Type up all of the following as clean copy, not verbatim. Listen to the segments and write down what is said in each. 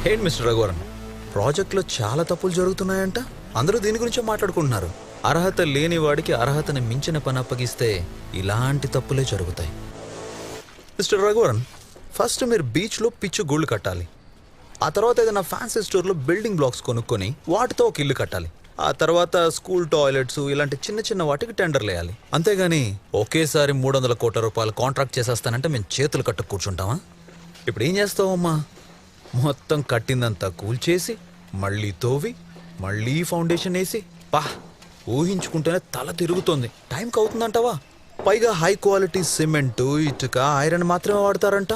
ఏంటి మిస్టర్ రఘువరన్, ప్రాజెక్ట్లో చాలా తప్పులు జరుగుతున్నాయంట. అందరూ దీని గురించే మాట్లాడుకుంటున్నారు. అర్హత లేని వాడికి అర్హతని మించిన పని అప్పగిస్తే ఇలాంటి తప్పులే జరుగుతాయి. మిస్టర్ రఘువరన్, ఫస్ట్ మీరు బీచ్లో పిచ్చు గూళ్ళు కట్టాలి. ఆ తర్వాత ఏదైనా ఫ్యాన్సీ స్టోర్లో బిల్డింగ్ బ్లాక్స్ కొనుక్కొని వాటితో ఒక ఇల్లు కట్టాలి. ఆ తర్వాత స్కూల్ టాయిలెట్స్ ఇలాంటి చిన్న చిన్న వాటికి టెండర్లు వేయాలి. అంతేగాని ఒకేసారి 300 కోట్ల రూపాయలు కాంట్రాక్ట్ చేసేస్తానంటే మేము చేతులు కట్టు కూర్చుంటామా? ఇప్పుడు ఏం చేస్తావమ్మా? మొత్తం కట్టిందంతా కూల్చేసి మళ్ళీ తోవి మళ్ళీ ఫౌండేషన్ వేసి ఊహించుకుంటేనే తల తిరుగుతోంది. టైంకి అవుతుందంటావా? పైగా హై క్వాలిటీ సిమెంటు, ఇటుక, ఐరన్ మాత్రమే వాడతారంట.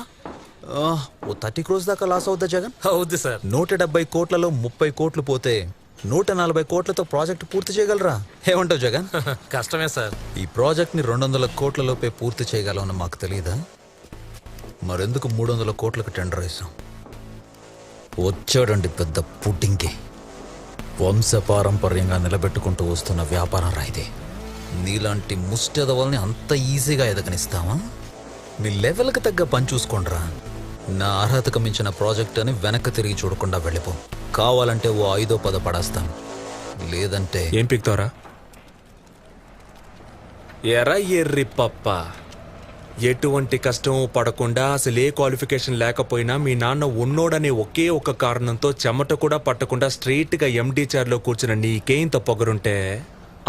ఓ 30 crores దాకా లాస్ అవుద్దా జగన్? అవుద్ది సార్. 170 కోట్లలో 30 కోట్లు పోతే 140 కోట్లతో ప్రాజెక్ట్ పూర్తి చేయగలరా? ఏమంటావు జగన్? కష్టమే సార్. ఈ ప్రాజెక్ట్ని 200 కోట్లలోపే పూర్తి చేయగలమని మాకు తెలియదా? మరెందుకు 300 కోట్లకు టెండర్ వేసాం? వచ్చాడండి పెద్ద పుట్టింకి. వంశపారంపర్యంగా నిలబెట్టుకుంటూ వస్తున్న వ్యాపారం రాయిదే. నీలాంటి ముష్టెదవల్ని అంత ఈజీగా ఎదగనిస్తావా? మీ లెవెల్కి తగ్గ పని చూసుకోండిరా. నా అర్హతకు మించిన ప్రాజెక్ట్ అని వెనక్కి తిరిగి చూడకుండా వెళ్ళిపో. కావాలంటే ఓ 5-10 పడేస్తాను, లేదంటే ఏం పిక్తారా? ఎరా ఎర్రి పప్ప, ఎటువంటి కష్టం పడకుండా అసలు ఏ క్వాలిఫికేషన్ లేకపోయినా మీ నాన్న ఉన్నోడనే ఒకే ఒక కారణంతో చెమట కూడా పట్టకుండా స్ట్రైట్గా ఎండీ చైర్లో కూర్చున్న నీకేంత పొగరుంటే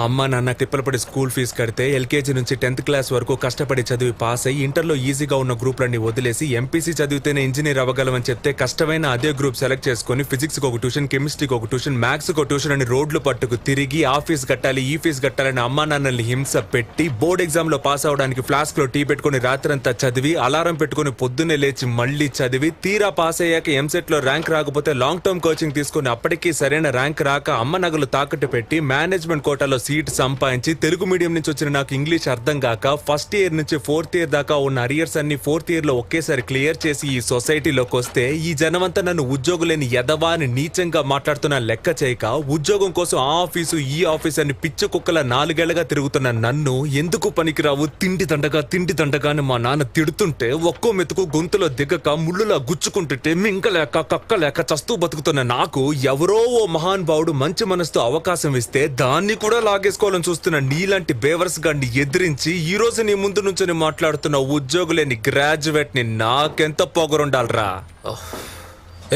అమ్మ నాన్న తిప్పలపడి స్కూల్ ఫీజు కడితే ఎల్కేజీ నుంచి 10th క్లాస్ వరకు కష్టపడి చదివి పాస్ అయ్యి ఇంటర్లో ఈజీగా ఉన్న గ్రూప్లన్నీ వదిలేసి ఎంపీసీ చదివితేనే ఇంజనీర్ అవ్వగలమని చెప్తే కష్టమైన అదే గ్రూప్ సెలెక్ట్ చేసుకుని ఫిజిక్స్కి ఒక ట్యూషన్, కెమిస్ట్రీకి ఒక ట్యూషన్, మ్యాథ్స్కి ఒక ట్యూషన్ అని రోడ్లు పట్టుకు తిరిగి ఆ ఫీజు కట్టాలి ఈ ఫీజు కట్టాలని అమ్మా నాన్నల్ని హింస పెట్టి బోర్డ్ ఎగ్జామ్లో పాస్ అవడానికి ఫ్లాస్క్లో టీ పెట్టుకుని రాత్రంతా చదివి అలారం పెట్టుకుని పొద్దున్నే లేచి మళ్ళీ చదివి తీరా పాస్ అయ్యాక ఎంసెట్లో ర్యాంక్ రాకపోతే లాంగ్ టర్మ్ కోచింగ్ తీసుకుని అప్పటికీ సరైన ర్యాంక్ రాక అమ్మ నగలు తాకట్టు పెట్టి మేనేజ్మెంట్ కోటాలో సీట్ సంపాదించి తెలుగు మీడియం నుంచి వచ్చిన నాకు ఇంగ్లీష్ అర్థం కాక ఫస్ట్ ఇయర్ నుంచి 4th ఇయర్ దాకా ఉన్న అరియర్స్ అన్ని 4th ఇయర్ లో ఒకేసారి క్లియర్ చేసి ఈ సొసైటీలోకి వస్తే ఈ జనమంతా నన్ను ఉద్యోగులేని ఎదవా అని నీచంగా మాట్లాడుతున్న లెక్క చేయక ఉద్యోగం కోసం ఆ ఆఫీసు ఈ ఆఫీస్ అని పిచ్చ కుక్కల 4 ఏళ్లుగా తిరుగుతున్న నన్ను ఎందుకు పనికిరావు తిండి దండగా అని మా నాన్న తిడుతుంటే ఒక్కో మెతుకు గొంతులో దిగక ముళ్ళులా గుచ్చుకుంటుంటే మింకలేక కక్కలేక చస్తూ బతుకుతున్న నాకు ఎవరో ఓ మహానుభావుడు మంచి మనసుతో అవకాశం ఇస్తే దాన్ని కూడా లాగేసుకోవాలని చూస్తున్న నీలాంటి బేవర్స్ గాన్ని ఎదిరించి ఈ రోజు నీ ముందు నుంచి మాట్లాడుతున్న ఉద్యోగులేని గ్రాడ్యుయేట్ ని నాకెంత పొగరుండాలరా?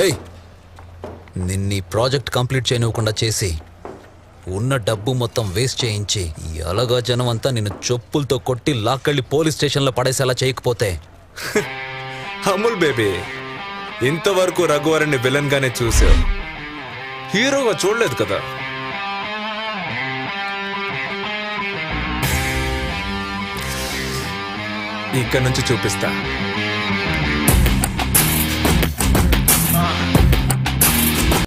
ఏయ్, నిన్నీ ప్రాజెక్ట్ కంప్లీట్ చేయనివ్వకుండా చేసి ఉన్న డబ్బు మొత్తం వేస్ట్ చేయించి ఈ అలగా జనం అంతా నిన్ను చెప్పులతో కొట్టి లాక్కెళ్ళి పోలీస్ స్టేషన్లో పడేసేలా చేయకపోతే అమూల్ బేబీ, ఇంతవరకు రఘువరన్ని విలన్ గానే చూసావు, హీరోగా చూడలేదు కదా. ఇక్కడ నుంచి చూపిస్తా.